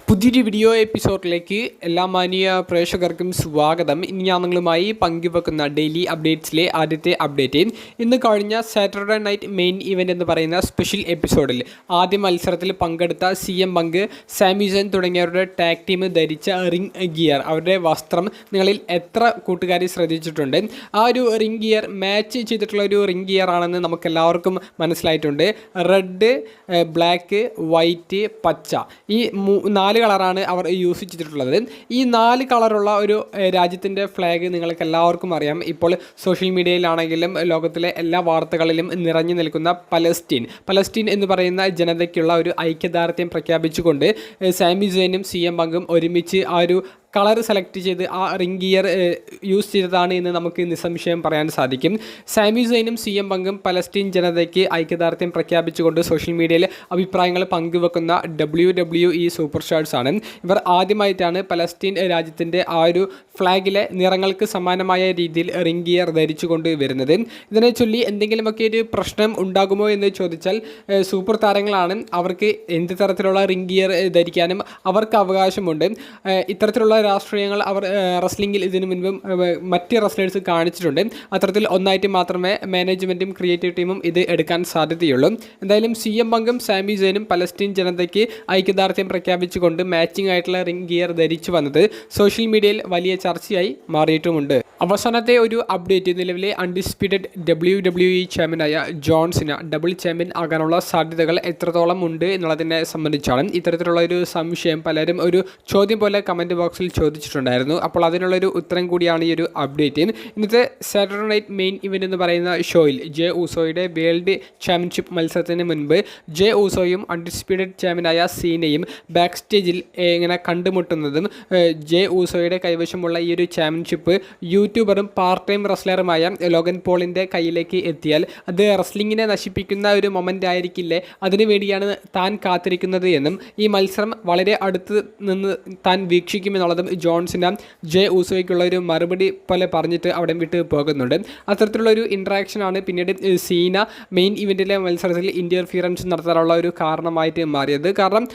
പുതിയൊരു വീഡിയോ എപ്പിസോഡിലേക്ക് എല്ലാ മാന്യ പ്രേക്ഷകർക്കും സ്വാഗതം. ഇനി ഞാൻ നിങ്ങളുമായി പങ്കുവെക്കുന്ന ഡെയിലി അപ്ഡേറ്റ്സിലെ ആദ്യത്തെ അപ്ഡേറ്റ്, ഇന്ന് കഴിഞ്ഞ സാറ്റർഡേ നൈറ്റ് മെയിൻ ഇവൻ്റ് എന്ന് പറയുന്ന സ്പെഷ്യൽ എപ്പിസോഡിൽ ആദ്യ മത്സരത്തിൽ പങ്കെടുത്ത CM പങ്ക്, സാമി സൈൻ തുടങ്ങിയവരുടെ ടാഗ് ടീം ധരിച്ച റിംഗ് ഗിയർ, അവരുടെ വസ്ത്രം നിങ്ങളിൽ എത്ര കൂട്ടുകാർ ശ്രദ്ധിച്ചിട്ടുണ്ട്? ആ ഒരു റിംഗ് ഗിയർ മാച്ച് ചെയ്തിട്ടുള്ള ഒരു റിംഗ് ഗിയർ ആണെന്ന് നമുക്കെല്ലാവർക്കും മനസ്സിലായിട്ടുണ്ട്. റെഡ്, ബ്ലാക്ക്, വൈറ്റ്, പച്ച, ഈ 4 കളറാണ് അവർ യൂസ് ചെയ്തിട്ടുള്ളത്. ഈ 4 കളറുള്ള ഒരു രാജ്യത്തിൻ്റെ ഫ്ലാഗ് നിങ്ങൾക്ക് എല്ലാവർക്കും അറിയാം. ഇപ്പോൾ സോഷ്യൽ മീഡിയയിലാണെങ്കിലും ലോകത്തിലെ എല്ലാ വാർത്തകളിലും നിറഞ്ഞു നിൽക്കുന്ന പലസ്തീൻ എന്ന് പറയുന്ന ജനതയ്ക്കുള്ള ഒരു ഐക്യദാർഢ്യം പ്രഖ്യാപിച്ചുകൊണ്ട് സാമി സൈനും CM പങ്കും ഒരുമിച്ച് ആ ഒരു കളർ സെലക്ട് ചെയ്ത് ആ റിംഗ് ഗിയർ യൂസ് ചെയ്തതാണ് എന്ന് നമുക്ക് നിസ്സംശയം പറയാൻ സാധിക്കും. സാമി സൈനും CM പങ്കും പലസ്തീൻ ജനതയ്ക്ക് ഐക്യദാർഢ്യം പ്രഖ്യാപിച്ചുകൊണ്ട് സോഷ്യൽ മീഡിയയിൽ അഭിപ്രായങ്ങൾ പങ്കുവെക്കുന്ന WWE സൂപ്പർ സ്റ്റാർസ് ആണ്. ഇവർ ആദ്യമായിട്ടാണ് പലസ്തീൻ രാജ്യത്തിൻ്റെ ആ ഒരു ഫ്ലാഗിലെ നിറങ്ങൾക്ക് സമാനമായ രീതിയിൽ റിംഗ് ഗിയർ ധരിച്ചുകൊണ്ട് വരുന്നത്. ഇതിനെ ചൊല്ലി എന്തെങ്കിലുമൊക്കെ ഒരു പ്രശ്നം ഉണ്ടാകുമോ എന്ന് ചോദിച്ചാൽ സൂപ്പർ താരങ്ങളാണ്, അവർക്ക് എന്ത് തരത്തിലുള്ള റിംഗ് ഗിയർ ധരിക്കാനും അവർക്ക് അവകാശമുണ്ട്. ഇത്തരത്തിലുള്ള രാഷ്ട്രീയങ്ങൾ അവർ റെസ്ലിംഗിൽ ഇതിനു മുൻപും മറ്റ് റെസ്ലേഴ്സ് കാണിച്ചിട്ടുണ്ട്. അത്തരത്തിൽ ഒന്നായിട്ട് മാത്രമേ മാനേജ്മെൻറ്റും ക്രിയേറ്റീവ് ടീമും ഇത് എടുക്കാൻ സാധ്യതയുള്ളൂ. എന്തായാലും CM പങ്കും സാമി സൈനും പലസ്തീൻ ജനതയ്ക്ക് ഐക്യദാർഢ്യം പ്രഖ്യാപിച്ചുകൊണ്ട് മാച്ചിങ് ആയിട്ടുള്ള റിംഗ് ഗിയർ ധരിച്ചു വന്നത് സോഷ്യൽ മീഡിയയിൽ വലിയ ചർച്ചയായി മാറിയിട്ടുമുണ്ട്. അവസാനത്തെ ഒരു അപ്ഡേറ്റ്, നിലവിലെ അൺഡിസ്പ്യൂട്ടഡ് WWE ചാമ്പ്യനായ ജോൺ സിന ഡബിൾ ചാമ്പ്യൻ ആകാനുള്ള സാധ്യതകൾ എത്രത്തോളം ഉണ്ട് എന്നുള്ളതിനെ സംബന്ധിച്ചാണ്. ഇത്തരത്തിലുള്ള ഒരു സംശയം പലരും ഒരു ചോദ്യം പോലെ കമൻറ്റ് ബോക്സിൽ ചോദിച്ചിട്ടുണ്ടായിരുന്നു. അപ്പോൾ അതിനുള്ളൊരു ഉത്തരം കൂടിയാണ് ഈ ഒരു അപ്ഡേറ്റ്. ഇന്നത്തെ സാറ്റർഡേ നൈറ്റ് മെയിൻ ഇവൻ്റ് എന്ന് പറയുന്ന ഷോയിൽ ജെ ഊസോയുടെ വേൾഡ് ചാമ്പ്യൻഷിപ്പ് മത്സരത്തിന് മുൻപ് ജെ ഊസോയും അൺഡിസ്പ്യൂട്ടഡ് ചാമ്പ്യനായ സീനയും ബാക്ക് സ്റ്റേജിൽ ഇങ്ങനെ കണ്ടുമുട്ടുന്നതും, ജെ ഊസോയുടെ കൈവശമുള്ള ഈ ഒരു ചാമ്പ്യൻഷിപ്പ് യൂട്യൂബറും പാർട്ട് ടൈം റെസ്ലറുമായ ലോഗൻ പോളിൻ്റെ കയ്യിലേക്ക് എത്തിയാൽ അത് റെസ്ലിങ്ങിനെ നശിപ്പിക്കുന്ന ഒരു മൊമെൻ്റ് ആയിരിക്കില്ലേ, അതിനുവേണ്ടിയാണ് താൻ കാത്തിരിക്കുന്നത് എന്നും ഈ മത്സരം വളരെ അടുത്ത് നിന്ന് താൻ വീക്ഷിക്കുമെന്നുള്ളതും ജോൺ സിന ജെ ഊസോയ്ക്കുള്ള ഒരു മറുപടി പോലെ പറഞ്ഞിട്ട് അവിടെ വിട്ട് പോകുന്നുണ്ട്. അത്തരത്തിലുള്ളൊരു ഇൻട്രാക്ഷനാണ് പിന്നീട് സീന മെയിൻ ഇവൻറ്റിലെ മത്സരത്തിൽ ഇൻ്റർഫിയറൻസ് നടത്താനുള്ള ഒരു കാരണമായിട്ട് മാറിയത്. കാരണം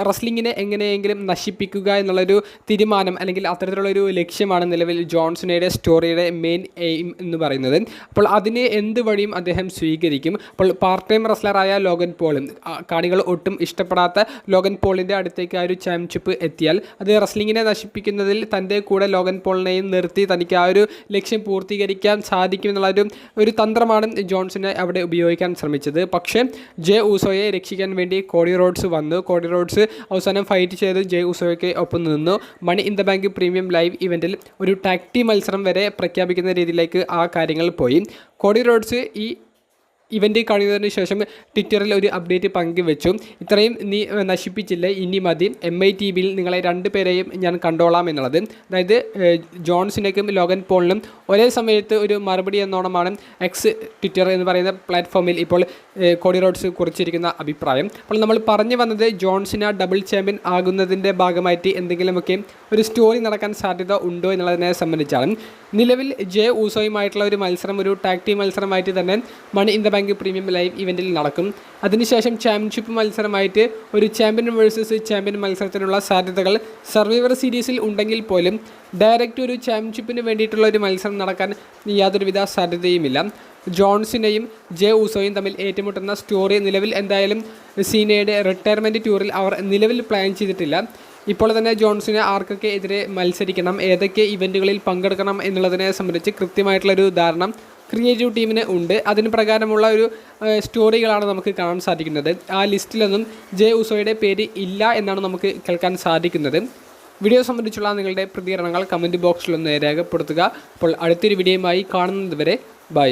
റെസ്ലിങ്ങിനെ എങ്ങനെയെങ്കിലും നശിപ്പിക്കുക എന്നുള്ളൊരു തീരുമാനം അല്ലെങ്കിൽ അത്തരത്തിലുള്ളൊരു ലക്ഷ്യമാണ് നിലവിൽ ജോൺ സിനയുടെ സ്റ്റോറിയുടെ മെയിൻ എയിം എന്ന് പറയുന്നത്. അപ്പോൾ അതിന് എന്ത് വഴിയും അദ്ദേഹം സ്വീകരിക്കും. അപ്പോൾ പാർട്ട് ടൈം റെസ്ലറായ ലോഗൻ പോളും, കാണികൾ ഒട്ടും ഇഷ്ടപ്പെടാത്ത ലോഗൻ പോളിൻ്റെ അടുത്തേക്ക് ആ ഒരു ചാമ്പ്യൻഷിപ്പ് എത്തിയാൽ അത് റെസ്ലിങ്ങിനെ നശിപ്പിക്കുന്നതിൽ തൻ്റെ കൂടെ ലോഗൻ പോളിനെയും നിർത്തി തനിക്ക് ആ ഒരു ലക്ഷ്യം പൂർത്തീകരിക്കാൻ സാധിക്കുമെന്നുള്ള ഒരു തന്ത്രമാണ് ജോൺസിനെ അവിടെ ഉപയോഗിക്കാൻ ശ്രമിച്ചത്. പക്ഷേ ജെ ഊസോയെ രക്ഷിക്കാൻ വേണ്ടി കോഡി റോഡ്സ് വന്നു. കോഡി റോഡ്സ് അവസാനം ഫൈറ്റ് ചെയ്ത് ജെ ഊസോയ്ക്ക് ഒപ്പം നിന്നു. Money in the bank premium live ഇവൻറ്റിൽ ഒരു ടാഗ് ടീം മത്സരം വരെ പ്രഖ്യാപിക്കുന്ന രീതിയിലേക്ക് ആ കാര്യങ്ങൾ പോയി. കോഡി റോഡ്സ് ഈ ഇവൻ്റ് കഴിയുന്നതിന് ശേഷം ട്വിറ്ററിൽ ഒരു അപ്ഡേറ്റ് പങ്കുവെച്ചു. ഇത്രയും നീ നശിപ്പിച്ചില്ലേ, ഇനി മതി, MITBയിൽ നിങ്ങളെ 2 പേരെയും ഞാൻ കണ്ടോളാം എന്നുള്ളത്. അതായത് ജോൺസിനേക്കും ലോഗൻ പോളിനും ഒരേ സമയത്ത് ഒരു മറുപടി എന്നോണമാണ് എക്സ് ട്വിറ്റർ എന്ന് പറയുന്ന പ്ലാറ്റ്ഫോമിൽ ഇപ്പോൾ കോഡി റോഡ്സ് കുറിച്ചിരിക്കുന്ന അഭിപ്രായം. അപ്പോൾ നമ്മൾ പറഞ്ഞു വന്നത് ജോൺസിന ഡബിൾ ചാമ്പ്യൻ ആകുന്നതിൻ്റെ ഭാഗമായിട്ട് എന്തെങ്കിലുമൊക്കെ ഒരു സ്റ്റോറി നടക്കാൻ സാധ്യത ഉണ്ടോ എന്നുള്ളതിനെ സംബന്ധിച്ചാണ്. നിലവിൽ ജെ ഊസോയുമായിട്ടുള്ള ഒരു മത്സരം ഒരു ടാഗ് ടീം മത്സരമായിട്ട് തന്നെ money in the bank premium live ഇവൻറ്റിൽ നടക്കും. അതിനുശേഷം ചാമ്പ്യൻഷിപ്പ് മത്സരമായിട്ട് ഒരു ചാമ്പ്യൻ വേഴ്സസ് ചാമ്പ്യൻ മത്സരത്തിനുള്ള സാധ്യതകൾ സർവൈവർ സീരീസിൽ ഉണ്ടെങ്കിൽ പോലും ഡയറക്റ്റ് ഒരു ചാമ്പ്യൻഷിപ്പിന് വേണ്ടിയിട്ടുള്ള ഒരു മത്സരം നടക്കാൻ യാതൊരുവിധ സാധ്യതയുമില്ല. ജോൺസിനെയും ജെ ഊസോയും തമ്മിൽ ഏറ്റുമുട്ടുന്ന സ്റ്റോറി നിലവിൽ എന്തായാലും സീനയുടെ റിട്ടയർമെൻറ്റ് ടൂറിൽ അവർ നിലവിൽ പ്ലാൻ ചെയ്തിട്ടില്ല. ഇപ്പോൾ തന്നെ ജോൺസിനെ ആർക്കൊക്കെ എതിരെ മത്സരിക്കണം, ഏതൊക്കെ ഇവൻറ്റുകളിൽ പങ്കെടുക്കണം എന്നുള്ളതിനെ സംബന്ധിച്ച് കൃത്യമായിട്ടുള്ളൊരു ധാരണ ക്രിയേറ്റീവ് ടീമിന് ഉണ്ട്. അതിന് പ്രകാരമുള്ള ഒരു സ്റ്റോറികളാണ് നമുക്ക് കാണാൻ സാധിക്കുന്നത്. ആ ലിസ്റ്റിലൊന്നും ജെ ഊസോയുടെ പേര് ഇല്ല എന്നാണ് നമുക്ക് കേൾക്കാൻ സാധിക്കുന്നത്. വീഡിയോ സംബന്ധിച്ചുള്ള നിങ്ങളുടെ പ്രതികരണങ്ങൾ കമൻറ്റ് ബോക്സിലൊന്ന് രേഖപ്പെടുത്തുക. അപ്പോൾ അടുത്തൊരു വീഡിയോയുമായി കാണുന്നത് വരെ ബൈ.